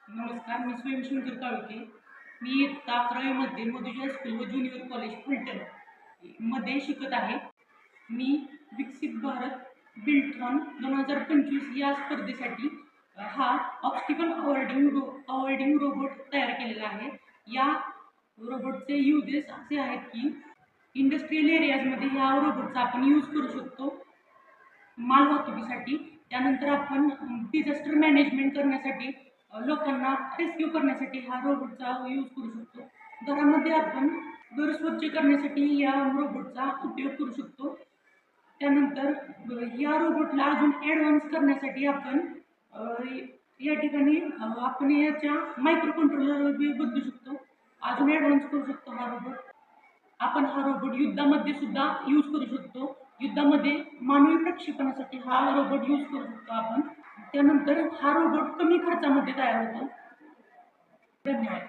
नमस्कार, मी स्वयंशंकर काळुके. मी इयत्ता 11वीमध्ये मधुजा स्कूल व ज्युनियर कॉलेज फलटण मध्ये शिकत आहे. मी विकसित भारत बिल्डथॉन 2025 या स्पर्धेसाठी हा ऑब्स्टिकल अवॉर्डिंग रोबोट तयार केलेला आहे. या रोबोटचे युजेस असे आहेत की इंडस्ट्रियल एरियाजमध्ये ह्या रोबोटचा आपण यूज करू शकतो माल वाहतुकीसाठी. त्यानंतर आपण डिझास्टर मॅनेजमेंट करण्यासाठी, लोकांना रेस्क्यू करण्यासाठी हा रोबोटचा यूज करू शकतो. घरामध्ये आपण घर स्वच्छ करण्यासाठी या रोबोटचा उपयोग करू शकतो. त्यानंतर या रोबोटला अजून ॲडव्हान्स करण्यासाठी आपण या ठिकाणी आपण याच्या मायक्रो कंट्रोलर बदलू शकतो, अजून ॲडव्हान्स करू शकतो हा रोबोट. आपण हा रोबोट युद्धामध्ये सुद्धा यूज करू शकतो. युद्धामध्ये मानवी प्रक्षेपणासाठी हा रोबोट यूज करू शकतो आपण. त्यानंतर हा रोबोट कमी खर्चामध्ये तयार होतो. धन्यवाद.